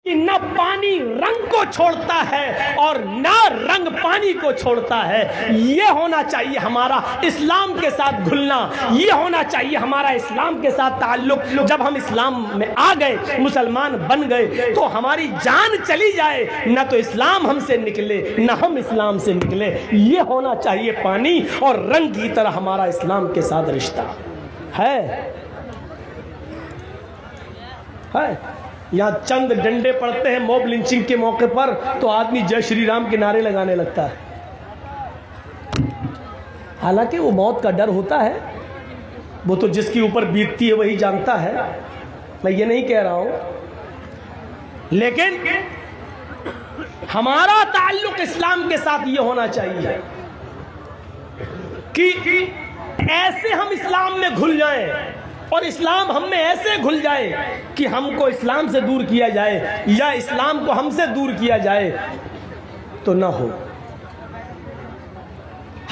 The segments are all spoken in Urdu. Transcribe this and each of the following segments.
کہ نہ پانی رنگ کو چھوڑتا ہے اور نہ رنگ پانی کو چھوڑتا ہے. یہ ہونا چاہیے ہمارا اسلام کے ساتھ گھلنا, یہ ہونا چاہیے ہمارا اسلام کے ساتھ تعلق. جب ہم اسلام میں آ گئے, مسلمان بن گئے, تو ہماری جان چلی جائے نہ تو اسلام ہم سے نکلے نہ ہم اسلام سے نکلے. یہ ہونا چاہیے پانی اور رنگ کی طرح ہمارا اسلام کے ساتھ رشتہ ہے. یہاں چند ڈنڈے پڑتے ہیں موب لنچنگ کے موقع پر تو آدمی جے شری رام کے نعرے لگانے لگتا ہے. حالانکہ وہ موت کا ڈر ہوتا ہے, وہ تو جس کے اوپر بیتتی ہے وہی جانتا ہے, میں یہ نہیں کہہ رہا ہوں. لیکن ہمارا تعلق اسلام کے ساتھ یہ ہونا چاہیے کہ ایسے ہم اسلام میں گھل جائیں اور اسلام ہم میں ایسے گھل جائے کہ ہم کو اسلام سے دور کیا جائے یا اسلام کو ہم سے دور کیا جائے تو نہ ہو.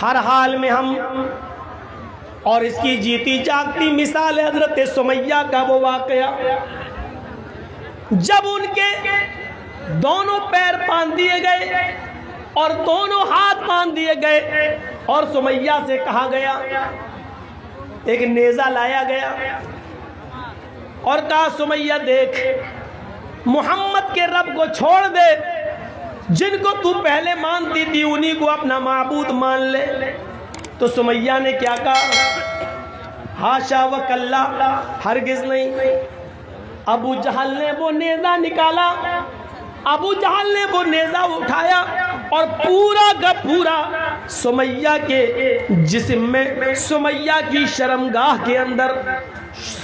ہر حال میں ہم, اور اس کی جیتی جاگتی مثال ہے حضرت سمیہ کا وہ واقعہ جب ان کے دونوں پیر باندھ دیے گئے اور دونوں ہاتھ باندھ دیے گئے اور سمیہ سے کہا گیا, ایک نیزہ لایا گیا اور کہا سمیہ دیکھ, محمد کے رب کو چھوڑ دے, جن کو تو پہلے مانتی تھی انہی کو اپنا معبود مان لے. تو سمیہ نے کیا کہا, ہاشا و کلا, ہرگز نہیں. ابو جہل نے وہ نیزہ نکالا, ابو جہل نے وہ نیزہ اٹھایا اور پورا کا پورا سمیہ کے جسم میں, سمیہ کی شرمگاہ کے اندر,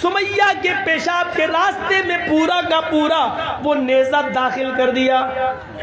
سمیہ کے پیشاب کے راستے میں پورا کا پورا وہ نیزہ داخل کر دیا,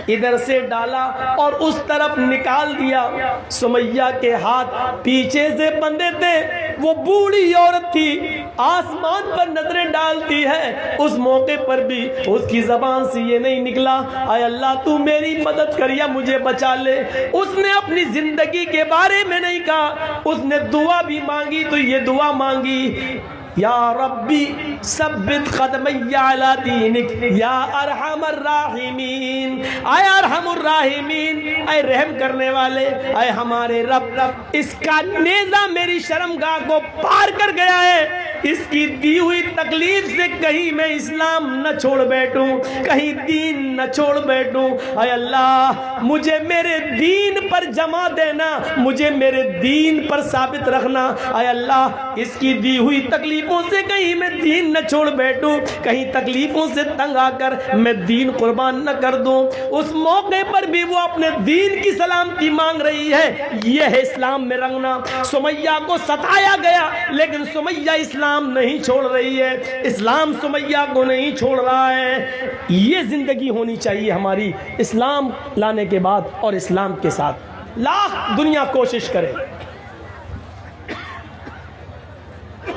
ادھر سے ڈالا اور اس طرف نکال دیا. سمیہ کے ہاتھ پیچھے سے بندھے تھے, وہ بوڑھی عورت تھی, آسمان پر نظریں ڈالتی ہے. اس موقع پر بھی اس کی زبان سے یہ نہیں نکلا اے اللہ تو میری مدد کر یا مجھے بچا لے. اس نے اپنی زندگی کے بارے میں نہیں کہا, اس نے دعا بھی مانگی تو یہ دعا مانگی, یا ربی ثبت قدمی علی دینک یا ارحم الراحمین. اے ارحم الراحمین, اے رحم کرنے والے, اے ہمارے رب, اس کا نیزہ میری شرمگاہ کو پار کر گیا ہے, اس کی دی ہوئی تکلیف سے کہیں میں اسلام نہ چھوڑ بیٹھوں, کہیں دین نہ چھوڑ بیٹھوں. اے اللہ مجھے میرے دین پر جمع دینا, مجھے میرے دین پر ثابت رکھنا. اے اللہ اس کی دی ہوئی تکلیفوں سے کہیں میں دین نہ چھوڑ بیٹھوں, کہیں تکلیفوں سے تنگ آ کر میں دین قربان نہ کر دوں. اس موقع پر بھی وہ اپنے دین کی سلامتی مانگ رہی ہے. یہ ہے اسلام میں رنگنا. سمیہ کو ستایا گیا لیکن سمیہ اسلام نہیں چھوڑ رہی ہے, اسلام سمیہ کو نہیں چھوڑ رہا ہے. یہ زندگی ہونی چاہیے ہماری اسلام لانے کے بعد اور اسلام کے ساتھ. لاکھ دنیا کوشش کرے.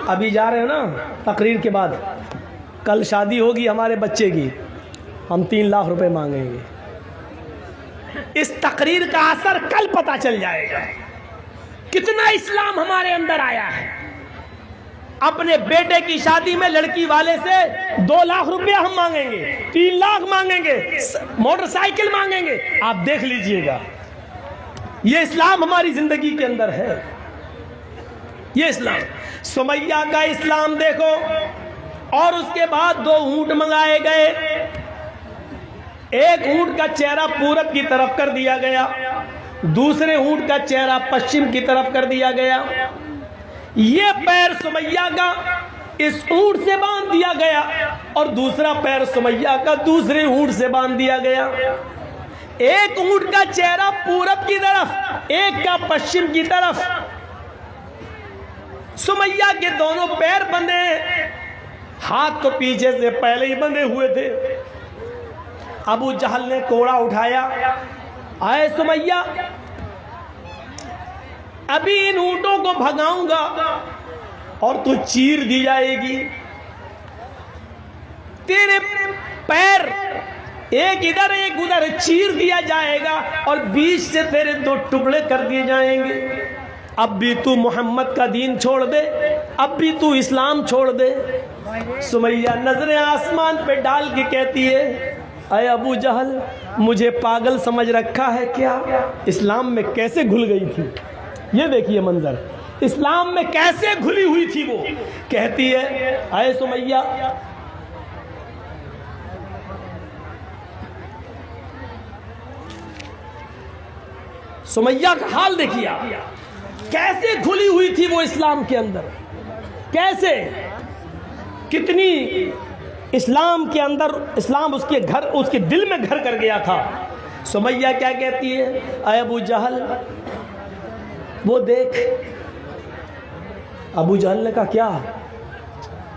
ابھی جا رہے ہیں نا تقریر کے بعد, کل شادی ہوگی ہمارے بچے کی, ہم 3 لاکھ روپے مانگیں گے. اس تقریر کا اثر کل پتہ چل جائے گا کتنا اسلام ہمارے اندر آیا ہے. اپنے بیٹے کی شادی میں لڑکی والے سے 2 لاکھ روپے ہم مانگیں گے, 3 لاکھ مانگیں گے, موٹر سائیکل مانگیں گے. آپ دیکھ لیجئے گا یہ اسلام ہماری زندگی کے اندر ہے. یہ اسلام, سمیہ کا اسلام دیکھو. اور اس کے بعد 2 اونٹ منگائے گئے, ایک اونٹ کا چہرہ پورب کی طرف کر دیا گیا, دوسرے اونٹ کا چہرہ پشچم کی طرف کر دیا گیا. یہ پیر سمیہ کا اس اونٹ سے باندھ دیا گیا اور دوسرا پیر سمیہ کا دوسرے اونٹ سے باندھ دیا گیا. ایک اونٹ کا چہرہ پورب کی طرف, ایک کا پشچم کی طرف. سمیہ کے دونوں پیر بندھے, ہاتھ تو پیچھے سے پہلے ہی بندھے ہوئے تھے. ابو جہل نے کوڑا اٹھایا, اے سمیہ ابھی ان اونٹوں کو بھگاؤں گا اور تو چیر دی جائے گی. تیرے پیر ایک ادھر ایک ادھر چیر دیا جائے گا اور بیچ سے تیرے 2 ٹکڑے کر دیے جائیں گے. اب بھی تو محمد کا دین چھوڑ دے, اب بھی تو اسلام چھوڑ دے. سمیہ نظریں آسمان پہ ڈال کے کہتی ہے اے ابو جہل مجھے پاگل سمجھ رکھا ہے کیا؟ اسلام میں کیسے گھل گئی تھی، یہ دیکھیے منظر، اسلام میں کیسے گھلی ہوئی تھی وہ. کہتی ہے اے سمیہ، سمیہ کا حال دیکھیے آپ، کیسے گھلی ہوئی تھی وہ اسلام کے اندر، کیسے، کتنی اسلام کے اندر، اسلام اس کے گھر، اس کے دل میں گھر کر گیا تھا. سمیہ کیا کہتی ہے؟ اے ابو جہل وہ دیکھ. ابو جہل نے کہا کیا؟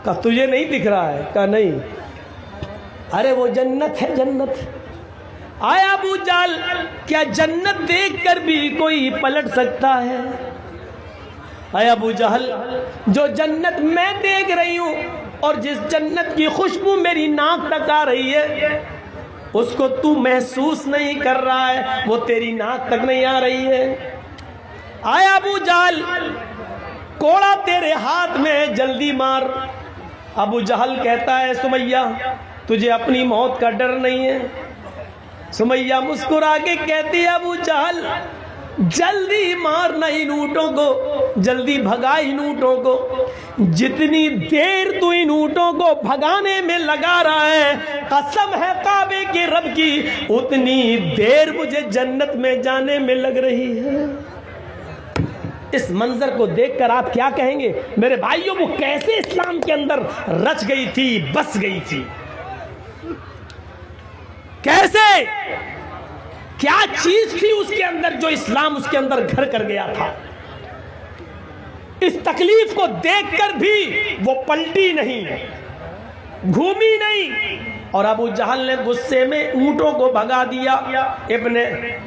کہا تجھے نہیں دکھ رہا ہے؟ کہا نہیں. ارے وہ جنت ہے، جنت. آئے ابو جہل کیا جنت دیکھ کر بھی کوئی پلٹ سکتا ہے؟ اے ابو جہل جو جنت میں دیکھ رہی ہوں اور جس جنت کی خوشبو میری ناک تک آ رہی ہے اس کو تو محسوس نہیں کر رہا ہے، وہ تیری ناک تک نہیں آ رہی ہے. آئے ابو جہل کوڑا تیرے ہاتھ میں، جلدی مار. ابو جہل کہتا ہے سمیہ تجھے اپنی موت کا ڈر نہیں ہے؟ سمیہ مسکرا کے کہتی ہے ابو جہل جلدی مارنا ان اونٹوں کو، جلدی بھگا ان اونٹوں کو. جتنی دیر تو ان اونٹوں کو بھگانے میں لگا رہا ہے قسم ہے کعبے کے رب کی اتنی دیر مجھے جنت میں جانے میں لگ رہی ہے. اس منظر کو دیکھ کر آپ کیا کہیں گے میرے بھائیوں؟ وہ کیسے اسلام کے اندر رچ گئی تھی، بس گئی تھی، کیسے، کیا چیز تھی اس کے اندر جو اسلام اس کے اندر گھر کر گیا تھا. اس تکلیف کو دیکھ کر بھی وہ پلٹی نہیں، گھومی نہیں. اور ابو جہل نے غصے میں اونٹوں کو بھگا دیا. ابن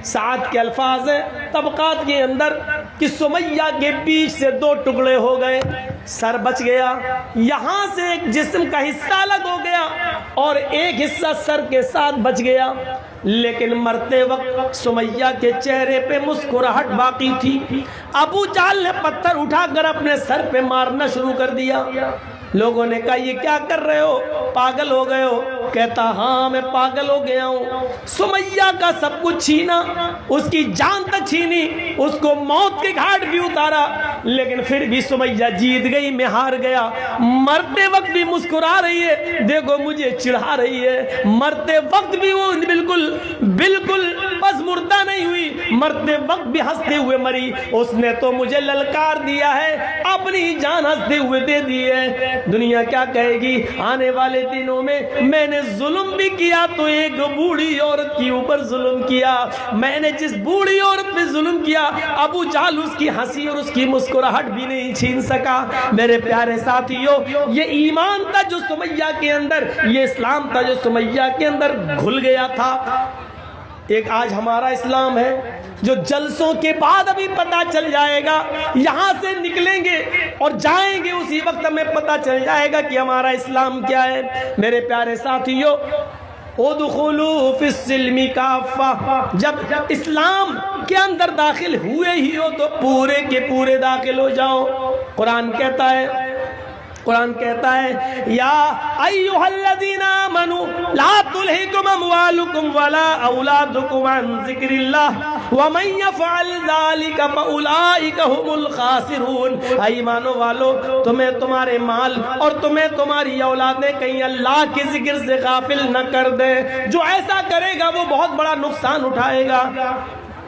سعد کے الفاظ ہیں طبقات کے اندر کہ سمیہ کے بیچ سے دو ٹکڑے ہو گئے، سر بچ گیا، یہاں سے ایک جسم کا حصہ الگ ہو گیا اور ایک حصہ سر کے ساتھ بچ گیا. لیکن مرتے وقت سمیہ کے چہرے پہ مسکراہٹ باقی تھی. ابو جہل نے پتھر اٹھا کر اپنے سر پہ مارنا شروع کر دیا. لوگوں نے کہا یہ کیا کر رہے ہو، پاگل ہو گئے ہو؟ کہتا ہاں میں پاگل ہو گیا ہوں. سمیہ کا سب کچھ چھینا، اس کی جان تک چھینی، اس کو موت کے گھاٹ بھی اتارا، لیکن پھر بھی سمیہ جیت گئی، میں ہار گیا. مرتے وقت بھی مسکرا رہی ہے، دیکھو مجھے چڑھا رہی ہے. مرتے وقت بھی وہ بالکل بس مردہ نہیں ہوئی، مرتے وقت بھی ہنستے ہوئے مری. اس نے تو مجھے للکار دیا ہے، اپنی جان ہنستے ہوئے دے دی ہے. دنیا کیا کہے گی؟ آنے والے دنوں میں نے ظلم بھی کیا تو ایک بوڑھی عورت کے اوپر ظلم کیا. میں نے جس بوڑھی عورت پہ ظلم کیا ابو جہل اس کی ہنسی اور اس کی مسکراہٹ بھی نہیں چھین سکا. میرے پیارے ساتھیوں، یہ ایمان تھا جو سمیہ کے اندر، یہ اسلام تھا جو سمیہ کے اندر گھل گیا تھا. ایک آج ہمارا اسلام ہے جو جلسوں کے بعد ابھی پتہ چل جائے گا، یہاں سے نکلیں گے اور جائیں گے اسی وقت ہمیں پتہ چل جائے گا کہ ہمارا اسلام کیا ہے. میرے پیارے ساتھیوں، ادخلوا فی السلم کافہ، جب اسلام کے اندر داخل ہوئے ہی ہو تو پورے کے پورے داخل ہو جاؤ. قرآن کہتا ہے یا ایھا الذین آمنوا لا تلہکم اموالکم ولا اولادکم عن ذکر اللہ ومن یفعل ذلک فاولئک هم الخاسرون. ایمانو والو، تمہیں تمہارے مال اور تمہیں تمہاری اولادیں کہیں اللہ کے ذکر سے غافل نہ کر دیں. جو ایسا کرے گا وہ بہت بڑا نقصان اٹھائے گا.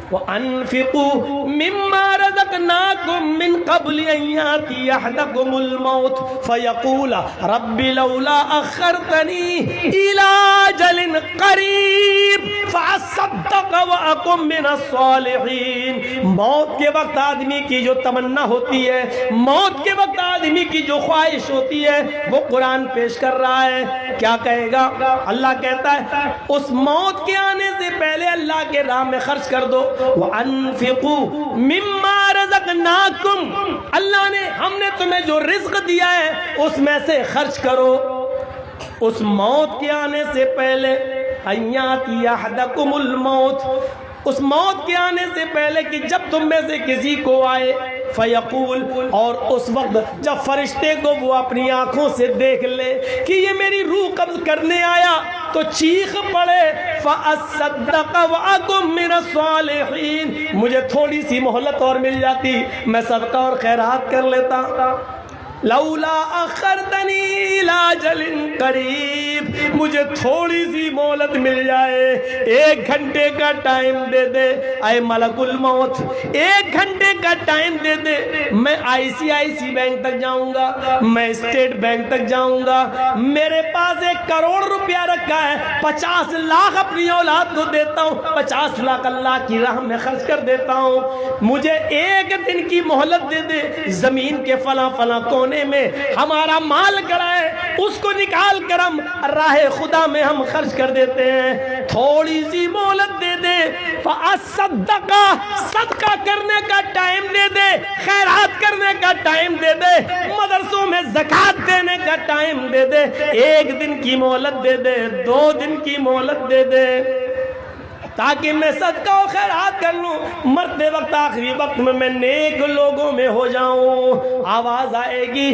وَأَنفِقُوا مِمَّا رَزَقْنَاكُم مِّن قَبْلِ أَن يَأْتِيَ أَحَدَكُمُ الْمَوْتُ فَيَقُولَ رَبِّ لَوْلَا أَخَّرْتَنِي إِلَىٰ أَجَلٍ قَرِيبٍ فَأَصَّدَّقَ وَأَكُن مِّنَ الصَّالِحِينَ. موت کے وقت آدمی کی جو تمنا ہوتی ہے، موت کے وقت آدمی کی جو خواہش ہوتی ہے، وہ قرآن پیش کر رہا ہے. کیا کہے گا؟ اللہ کہتا ہے اس موت کے آنے سے پہلے اللہ کے راہ میں خرچ کر دو. وَأَنفِقُوا مِمَّا رَزَقْنَاكُمْ، اللہ نے، ہم نے تمہیں جو رزق دیا ہے اس میں سے خرچ کرو. اس موت کے آنے سے پہلے اَن یَأْتِیَ أَحَدَکُمُ الْمَوْتُ، اس موت کے آنے سے پہلے کہ جب تم میں سے کسی کو آئے فیقول، اور اس وقت جب فرشتے کو وہ اپنی آنکھوں سے دیکھ لے کہ یہ میری روح قبض کرنے آیا تو چیخ پڑے فَأَصَّدَّقَ وَأَكُن مِّنَ الصَّالِحِينَ، مجھے تھوڑی سی مہلت اور مل جاتی، میں صدقہ اور خیرات کر لیتا۔ لولا اخرتنی الی اجل قریب، مجھے تھوڑی سی مہلت مل جائے، 1 گھنٹے کا ٹائم دے دے اے ملک الموت، 1 گھنٹے کا ٹائم دے دے، میں ICICI بینک تک جاؤں گا، میں اسٹیٹ بینک تک جاؤں گا، میرے پاس 1 کروڑ روپیہ رکھا ہے، 50 لاکھ اپنی اولاد کو دیتا ہوں، 50 لاکھ اللہ کی راہ میں خرچ کر دیتا ہوں، مجھے 1 دن کی مہلت دے دے، زمین کے فلاں فلاں کونے میں ہمارا مال گڑا ہے، اس کو نکال کر ہم راہ خدا میں ہم خرچ کر دیتے ہیں، تھوڑی سی مہلت دے دے، فَأَصَّدَّقَ، صدقہ کرنے کا ٹائم دے دے، خیرات کرنے کا ٹائم دے دے، مدرسوں میں زکوٰۃ دینے کا ٹائم دے دے، 1 دن کی مہلت دے دے، 2 دن کی مہلت دے دے، تاکہ میں صدقہ و خیرات کر لوں، مرتے وقت آخری وقت میں نیک لوگوں میں ہو جاؤں۔ آواز آئے گی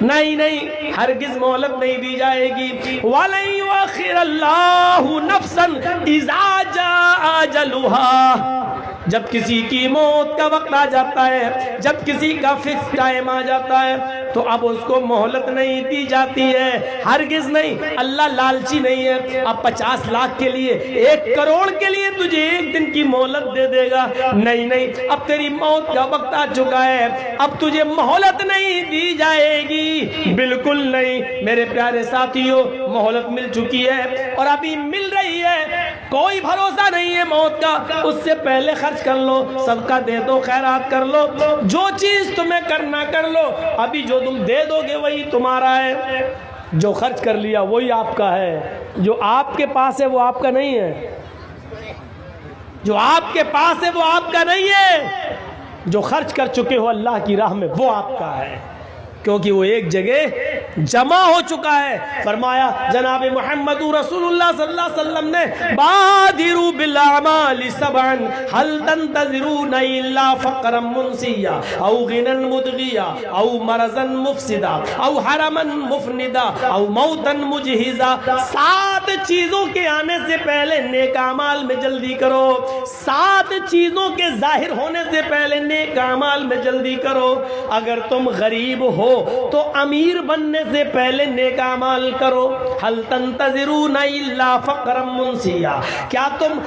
نہیں نہیں، ہرگز مہلت نہیں دی جائے گی۔ وَلَن يُؤَخِّرَ اللَّهُ نَفْسًا إِذَا جَاءَ أَجَلُهَا، جب کسی کی موت کا وقت آ جاتا ہے، جب کسی کا فکس ٹائم آ جاتا ہے تو اب اس کو مہلت نہیں دی جاتی ہے، ہرگز نہیں۔ اللہ لالچی نہیں ہے، اب 50 لاکھ کے لیے، 1 کروڑ کے لیے تجھے 1 دن کی مہلت دے دے گا، نہیں نہیں، اب تیری موت کا وقت آ چکا ہے، اب تجھے مہلت نہیں دی جائے گی، بالکل نہیں۔ میرے پیارے ساتھیوں، مہلت مل چکی ہے اور ابھی مل رہی ہے، کوئی بھروسہ نہیں ہے موت کا، اس سے پہلے خرچ کر لو، صدقہ دے دو، خیرات کر لو، جو چیز تمہیں کرنا کر لو، ابھی جو تم دے دو گے وہی تمہارا ہے، جو خرچ کر لیا وہی آپ کا ہے، جو آپ کے پاس ہے وہ آپ کا نہیں ہے، جو آپ کے پاس ہے وہ آپ کا نہیں ہے، جو خرچ کر چکے ہو اللہ کی راہ میں وہ آپ کا ہے، کیونکہ وہ ایک جگہ جمع ہو چکا ہے۔ فرمایا جناب محمد رسول اللہ صلی اللہ علیہ وسلم نے، بادروا بالاعمال سبعا هل تنتظرون الا فقرا منسیا او غنى مدغیا او مرضا مفسدا او حرما مفندا او موتا مجہزا، 7 چیزوں کے آنے سے پہلے نیک اعمال میں جلدی کرو، 7 چیزوں کے ظاہر ہونے سے پہلے نیک اعمال میں جلدی کرو۔ اگر تم غریب ہو تو امیر بننے سے پہلے نیک اعمال کرو۔ هل تنتظرون الا فقرا منسیا، کیا تم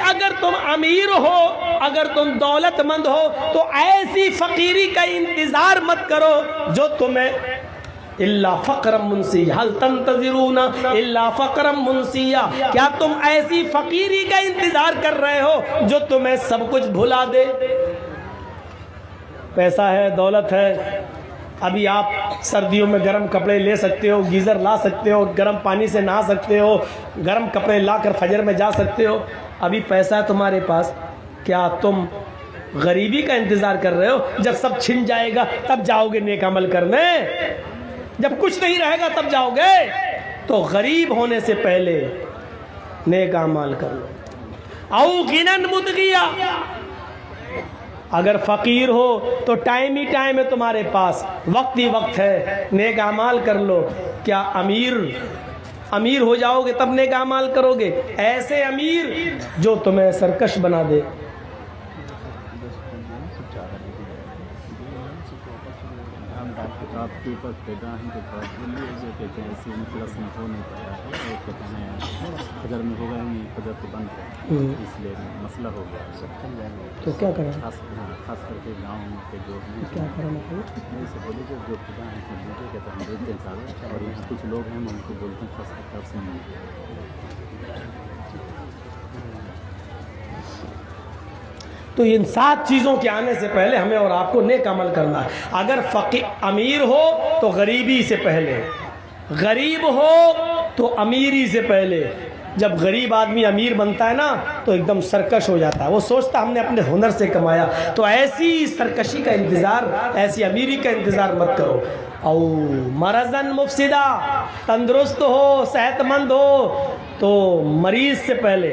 اگر تم امیر ہو، اگر تم دولت مند ہو تو ایسی فقیری کا انتظار مت کرو جو تمہیں الا فقرا منسیا، هل تنتظرون الا فقرا منسیا، کیا تم ایسی فقیری کا انتظار کر رہے ہو جو تمہیں سب کچھ بھلا دے؟ پیسہ ہے، دولت ہے، ابھی آپ سردیوں میں گرم کپڑے لے سکتے ہو، گیزر لا سکتے ہو، گرم پانی سے نہا سکتے ہو، گرم کپڑے لا کر فجر میں جا سکتے ہو، ابھی پیسہ ہے تمہارے پاس، کیا تم غریبی کا انتظار کر رہے ہو؟ جب سب چھن جائے گا تب جاؤ گے نیک عمل کرنے، جب کچھ نہیں رہے گا تب جاؤ گے؟ تو غریب ہونے سے پہلے نیک اعمال کر لو۔ او غنن مدغیا، اگر فقیر ہو تو ٹائم ہی ٹائم ہے تمہارے پاس، وقت ہی وقت ہے، نیک اعمال کر لو۔ کیا امیر ہو جاؤ گے تب نیک اعمال کرو گے؟ ایسے امیر جو تمہیں سرکش بنا دے۔ آپ کے اوپر پیدا ہیں تو جو کہتے ہیں اسی مخلص میں ہو نہیں پایا ہے، وہ کہتے ہیں فجر میں ہوگا ہی نہیں، فجر تو بند ہے، اس لیے مسئلہ ہو گیا، سب چل جائیں گے۔ تو کیا کریں؟ خاص کر کے گاؤں کے جو ہیں، کیا کریں مطلب؟ نہیں سے بولے جو خدا ہیں جو کہتے ہیں ہم دیکھتے ہیں سارے، اور یہاں کچھ لوگ ہیں ان کو بولتے ہیں خاص کر سے تو ان 7 چیزوں کے آنے سے پہلے ہمیں اور آپ کو نیک عمل کرنا ہے۔ اگر امیر ہو تو غریبی سے پہلے، غریب ہو تو امیری سے پہلے۔ جب غریب آدمی امیر بنتا ہے نا تو ایک دم سرکش ہو جاتا ہے، وہ سوچتا ہم نے اپنے ہنر سے کمایا، تو ایسی سرکشی کا انتظار، ایسی امیری کا انتظار مت کرو۔ او مرضن مفسدہ، تندرست ہو، صحت مند ہو تو مریض سے پہلے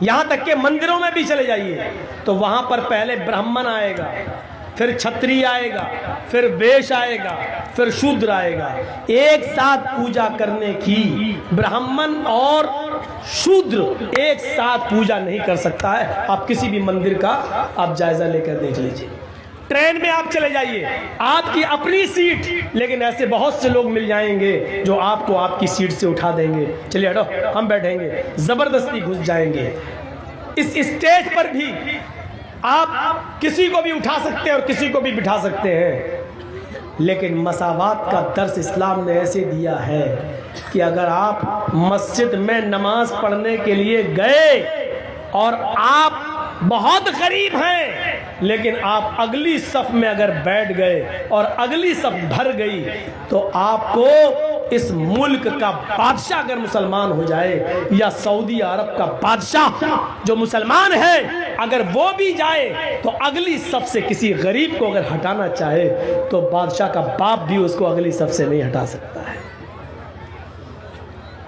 یہاں تک کہ مندروں میں بھی چلے جائیے تو وہاں پر پہلے برہمن آئے گا، پھر چھتری آئے گا، پھر ویش آئے گا، پھر شودر آئے گا۔ ایک ساتھ پوجا کرنے کی برہمن اور شودر ایک ساتھ پوجا نہیں کر سکتا ہے۔ آپ کسی بھی مندر کا آپ جائزہ لے کر دیکھ لیجئے، ٹرین میں آپ چلے جائیے، آپ کی اپنی سیٹ، لیکن ایسے بہت سے لوگ مل جائیں گے جو آپ کو آپ کی سیٹ سے اٹھا دیں گے، چلیے ہٹو ہم بیٹھیں گے، زبردستی گھس جائیں گے۔ اس اسٹیج پر بھی آپ کسی کو بھی اٹھا سکتے ہیں اور کسی کو بھی بٹھا سکتے ہیں، لیکن مساوات کا درس اسلام نے ایسے دیا ہے کہ اگر آپ مسجد میں نماز پڑھنے کے لیے گئے اور آپ بہت غریب ہیں لیکن آپ اگلی صف میں اگر بیٹھ گئے اور اگلی صف بھر گئی تو آپ کو اس ملک کا بادشاہ اگر مسلمان ہو جائے یا سعودی عرب کا بادشاہ جو مسلمان ہے اگر وہ بھی جائے تو اگلی صف سے کسی غریب کو اگر ہٹانا چاہے تو بادشاہ کا باپ بھی اس کو اگلی صف سے نہیں ہٹا سکتا ہے۔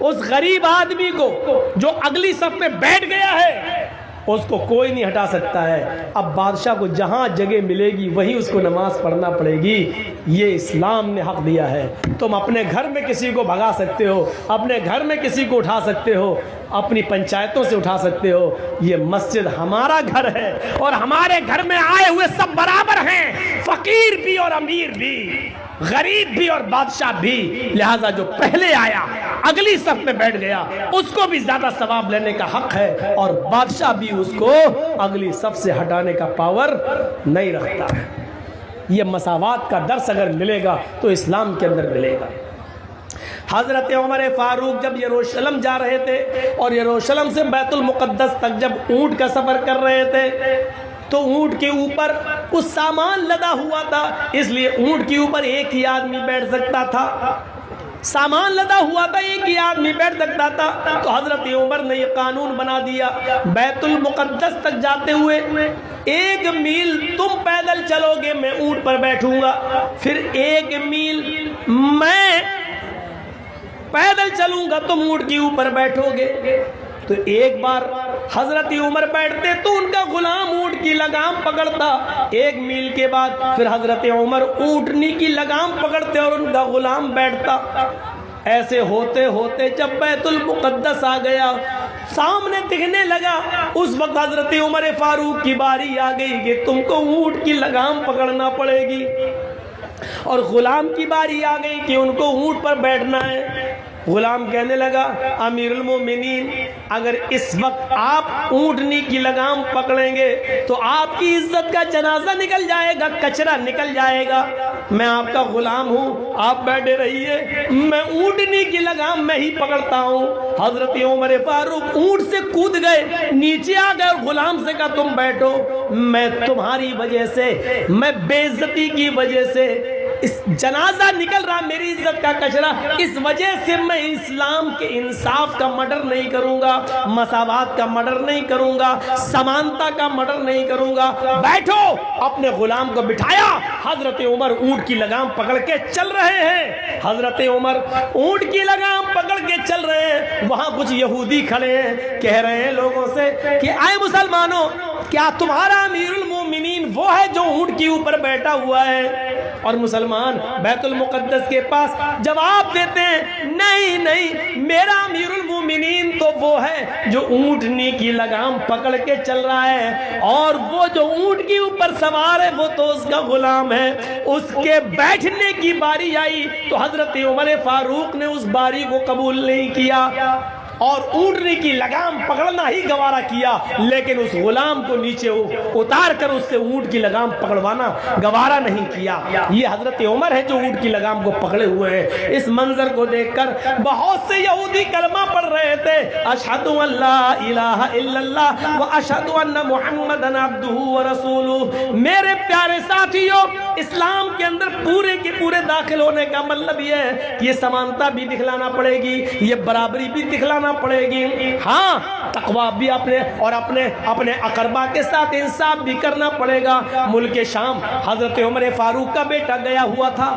اس غریب آدمی کو جو اگلی صف میں بیٹھ گیا ہے اس کو کوئی نہیں ہٹا سکتا ہے۔ اب بادشاہ کو جہاں جگہ ملے گی وہیں اس کو نماز پڑھنا پڑے گی، یہ اسلام نے حق دیا ہے۔ تم اپنے گھر میں کسی کو بھگا سکتے ہو، اپنے گھر میں کسی کو اٹھا سکتے ہو، اپنی پنچایتوں سے اٹھا سکتے ہو، یہ مسجد ہمارا گھر ہے اور ہمارے گھر میں آئے ہوئے سب برابر ہیں، فقیر بھی اور امیر بھی، غریب بھی اور بادشاہ بھی، لہذا جو پہلے آیا اگلی صف میں بیٹھ گیا اس کو بھی زیادہ ثواب لینے کا حق ہے اور بادشاہ بھی اس کو اگلی صف سے ہٹانے کا پاور نہیں رکھتا ہے۔ یہ مساوات کا درس اگر ملے گا تو اسلام کے اندر ملے گا۔ حضرت عمر فاروق جب یروشلم جا رہے تھے اور یروشلم سے بیت المقدس تک جب اونٹ کا سفر کر رہے تھے تو اونٹ کے اوپر کچھ سامان لدا ہوا تھا، اس لیے اونٹ کے اوپر ایک ہی آدمی بیٹھ سکتا تھا، سامان لدا ہوا تھا، ایک ہی آدمی بیٹھ سکتا تھا۔ تو حضرت عمر نے یہ قانون بنا دیا، بیت المقدس تک جاتے ہوئے 1 میل تم پیدل چلو گے میں اونٹ پر بیٹھوں گا، پھر 1 میل میں پیدل چلوں گا تم اونٹ کے اوپر بیٹھو گے۔ تو ایک بار حضرت عمر بیٹھتے تو ان کا غلام اونٹ کی لگام پکڑتا، 1 میل کے بعد پھر حضرت عمر اونٹنی کی لگام پکڑتے اور ان کا غلام بیٹھتا۔ ایسے ہوتے ہوتے جب بیت المقدس آ گیا، سامنے دکھنے لگا، اس وقت حضرت عمر فاروق کی باری آ گئی کہ تم کو اونٹ کی لگام پکڑنا پڑے گی، اور غلام کی باری آ گئی کہ ان کو اونٹ پر بیٹھنا ہے۔ غلام کہنے لگا امیر المومنین اگر اس وقت آپ اونٹنی کی لگام پکڑیں گے تو آپ کی عزت کا جنازہ نکل جائے گا، کچرا نکل جائے گا، میں آپ کا غلام ہوں، آپ بیٹھے رہیے، میں اونٹنی کی لگام میں ہی پکڑتا ہوں۔ حضرت عمر فاروق اونٹ سے کود گئے، نیچے آ گئے اور غلام سے کہا تم بیٹھو، میں تمہاری وجہ سے، میں بے عزتی کی وجہ سے اس جنازہ نکل رہا میری عزت کا کچرا، اس وجہ سے میں اسلام کے انصاف کا مڈر نہیں کروں گا، مساوات کا مڈر نہیں کروں گا، سمانتا کا مڈر نہیں کروں گا، بیٹھو۔ اپنے غلام کو بٹھایا، حضرت عمر اونٹ کی لگام پکڑ کے چل رہے ہیں، حضرت عمر اونٹ کی لگام پکڑ کے چل رہے ہیں، وہاں کچھ یہودی کھڑے ہیں، کہہ رہے ہیں لوگوں سے کہ اے مسلمانوں کیا تمہارا امیر المومنین وہ ہے جو اونٹ کے اوپر بیٹھا ہوا ہے؟ اور مسلمان بیت المقدس کے پاس جواب دیتے ہیں نہیں نہیں، میرا امیر المومنین تو وہ ہے جو اونٹنی کی لگام پکڑ کے چل رہا ہے، اور وہ جو اونٹ کے اوپر سوار ہے وہ تو اس کا غلام ہے۔ اس کے بیٹھنے کی باری آئی تو حضرت عمر فاروق نے اس باری کو قبول نہیں کیا اور اونٹنی کی لگام پکڑنا ہی گوارا کیا، لیکن اس غلام کو نیچے اتار کر اس سے اونٹ کی لگام پکڑوانا گوارا نہیں کیا۔ یہ حضرت عمر ہے جو اونٹ کی لگام کو پکڑے ہوئے ہیں۔ اس منظر کو دیکھ کر بہت سے یہودی کلمہ پڑھ رہے تھے، اشہد ان لا الہ الا اللہ و اشہد ان محمدن عبدہ و رسولہ۔ میرے پیارے ساتھیوں، اسلام کے اندر پورے کے پورے داخل ہونے کا مطلب یہ ہے کہ یہ سمانتا بھی دکھلانا پڑے گی، یہ برابری بھی دکھلانا پڑے گی، ہاں تقویٰ بھی اپنے اقربا کے ساتھ انصاف بھی کرنا پڑے گا۔ ملک شام حضرت عمر فاروق کا بیٹا گیا ہوا تھا،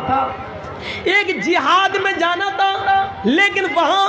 ایک جہاد میں جانا تھا، لیکن وہاں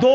2